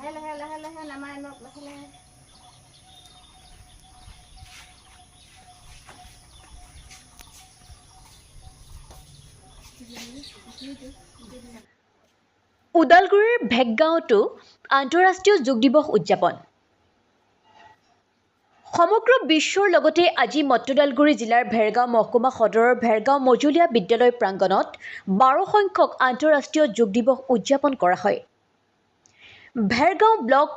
লাহে নামাই নক লাহে ওদালগুৰিৰ ভেগগাঁৱতো আন্তঃৰাষ্ট্ৰীয় যোগ দিৱস উদযাপন সমগ্ৰ বিশ্বৰ লগতে আজি মধ্যওদালগুৰি জিলাৰ ভেৰগাঁও মহকুমা সদৰৰ ভেৰগাঁও মজলীয়া বিদ্যালয় প্ৰাংগণত 12 সংখ্যক আন্তঃৰাষ্ট্ৰীয় যোগ দিৱস উদযাপন কৰা হয়। ভেৰগাঁও ব্লক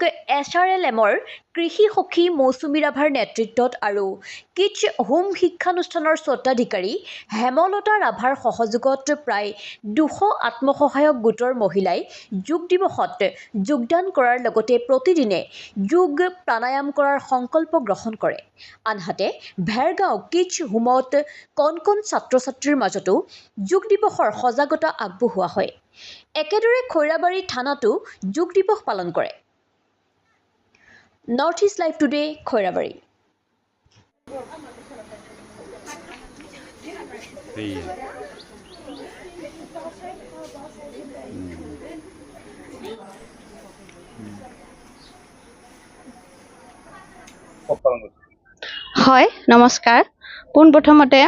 SRLMৰ কৃষি সখী মৌচুমী ৰাভাৰ নেতৃত্বত আৰু কিডছ হোম শিক্ষানুষ্ঠানৰ স্বত্বাধিকাৰী হেমলতা ৰাভাৰ সহযোগত প্ৰায় 200 আত্মসহায়ক গোটৰ মহিলাই যোগ দিৱসত যোগদান কৰাৰ লগতে প্ৰতিদিনে যোগ প্ৰাণায়াম কৰাৰ সংকল্প গ্ৰহণ কৰে। আনহাতে ভেৰগাঁও কিডছ হোমত কণ ছাত্ৰ-ছাত্ৰীৰ মাজতো যোগ দিৱসৰ সজাগতা আগবঢ়োৱা হয়। একেদৰে খৈৰাবাৰী থানাতো যোগ দিৱস পালন কৰে। North east live today Khoirabari. হয় নমস্কাৰ পোনপ্ৰথমতে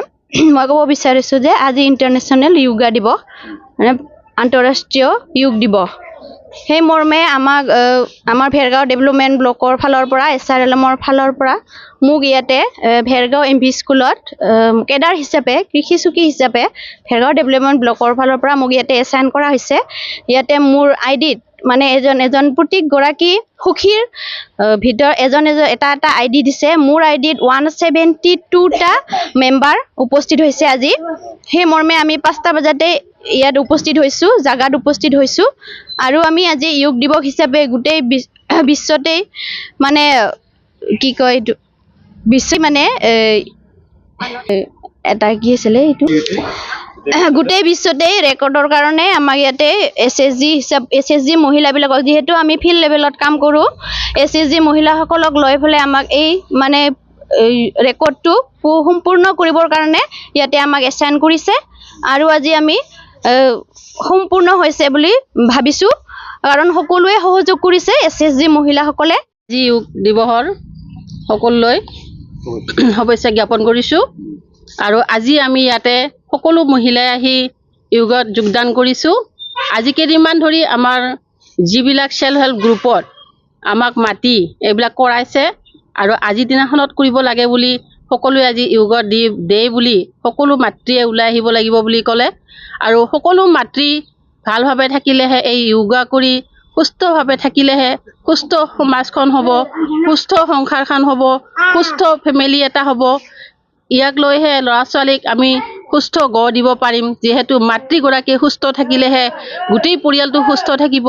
মই ক'ব বিচাৰিছোঁ যে আজি ইণ্টাৰনেশ্যনেল য়োগা দিৱস মানে আন্তঃৰাষ্ট্ৰীয় যোগ দিৱস সেই মৰ্মে আমাৰ ভেৰগাঁও ডেভেলপমেণ্ট ব্লকৰ ফালৰ পৰা SRLMৰ ফালৰ পৰা মোক ইয়াতে ভেৰগাঁও MP স্কুলত কেডাৰ হিচাপে কৃষি চকী হিচাপে ভেৰগাঁও ডেভেলপমেণ্ট ব্লকৰ ফালৰ পৰা মোক ইয়াতে এছাইন কৰা হৈছে। ইয়াতে মোৰ আইডিত মানে এজন প্ৰত্যেকগৰাকী সখীৰ ভিতৰত এটা আইডি দিছে। মোৰ আইডিত 172টা মেম্বাৰ উপস্থিত হৈছে আজি। সেই মৰ্মে আমি 5টা বজাতে ইয়াত উপস্থিত হৈছোঁ, জাগাত উপস্থিত হৈছোঁ আৰু আমি আজি যোগ দিৱস হিচাপে গোটেই বিশ্বতেই মানে কি কয় এইটো বিশ্ব মানে এটা কি আছিলে এইটো গোটেই বিশ্বতেই ৰেকৰ্ডৰ কাৰণে আমাক ইয়াতে SSG মহিলাবিলাকক যিহেতু আমি ফিল্ড লেভেলত কাম কৰোঁ SSG মহিলাসকলক লৈ পেলাই আমাক এই মানে ৰেকৰ্ডটো সম্পূৰ্ণ কৰিবৰ কাৰণে ইয়াতে আমাক এছাইন কৰিছে আৰু আজি আমি সম্পূৰ্ণ হৈছে বুলি ভাবিছোঁ কাৰণ সকলোৱে সহযোগ কৰিছে SSG মহিলাসকলে। আজি যোগ দিৱসৰ সকলোলৈ শুভেচ্ছা জ্ঞাপন কৰিছোঁ আৰু আজি আমি ইয়াতে সকলো মহিলাই আহি যোগত যোগদান কৰিছোঁ। আজি কেইদিনমান ধৰি আমাৰ যিবিলাক চেল্ফ হেল্প গ্ৰুপত আমাক মাতি এইবিলাক কৰাইছে আৰু আজিৰ দিনাখনত কৰিব লাগে বুলি সকলোৱে আজি যোগত দে বুলি সকলো মাতৃয়ে ওলাই আহিব লাগিব বুলি ক'লে আৰু সকলো মাতৃ ভালভাৱে থাকিলেহে এই যোগা কৰি সুস্থভাৱে থাকিলেহে সুস্থ সমাজখন হ'ব, সুস্থ সংসাৰখন হ'ব, সুস্থ ফেমিলি এটা হ'ব। ইয়াক লৈহে ল'ৰা ছোৱালীক আমি সুস্থ গঢ় দিব পাৰিম। যিহেতু মাতৃগৰাকী সুস্থ থাকিলেহে গোটেই পৰিয়ালটো সুস্থ থাকিব।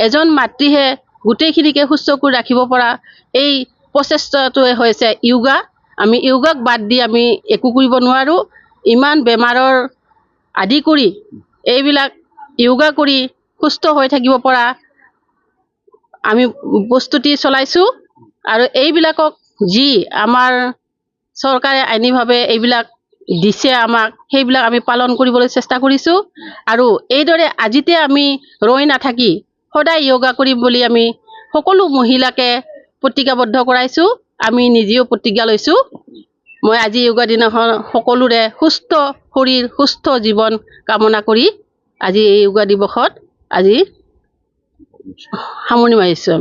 এজন মাতৃহে গোটেইখিনিকে সুস্থ কৰি ৰাখিব পৰা এই প্ৰচেষ্টাটোৱে হৈছে যোগা। আমি যোগাক বাদ দি আমি একো কৰিব নোৱাৰোঁ। ইমান বেমাৰৰ আদি কৰি এইবিলাক যোগা কৰি সুস্থ হৈ থাকিব পৰা আমি প্ৰস্তুতি চলাইছোঁ আৰু এইবিলাকক যি আমাৰ চৰকাৰে আইনীভাৱে এইবিলাক দিছে আমাক সেইবিলাক আমি পালন কৰিবলৈ চেষ্টা কৰিছোঁ আৰু এইদৰে আজিতে আমি ৰৈ নাথাকি সদায় যোগা কৰিম বুলি আমি সকলো মহিলাকে প্ৰতিজ্ঞাবদ্ধ কৰাইছোঁ। আমি নিজেও প্ৰতিজ্ঞা লৈছোঁ। মই আজি যোগা দিনাখন সকলোৰে সুস্থ শৰীৰ সুস্থ জীৱন কামনা কৰি আজি এই যোগা দিৱসত আজি সামৰণি মাৰিছোঁ।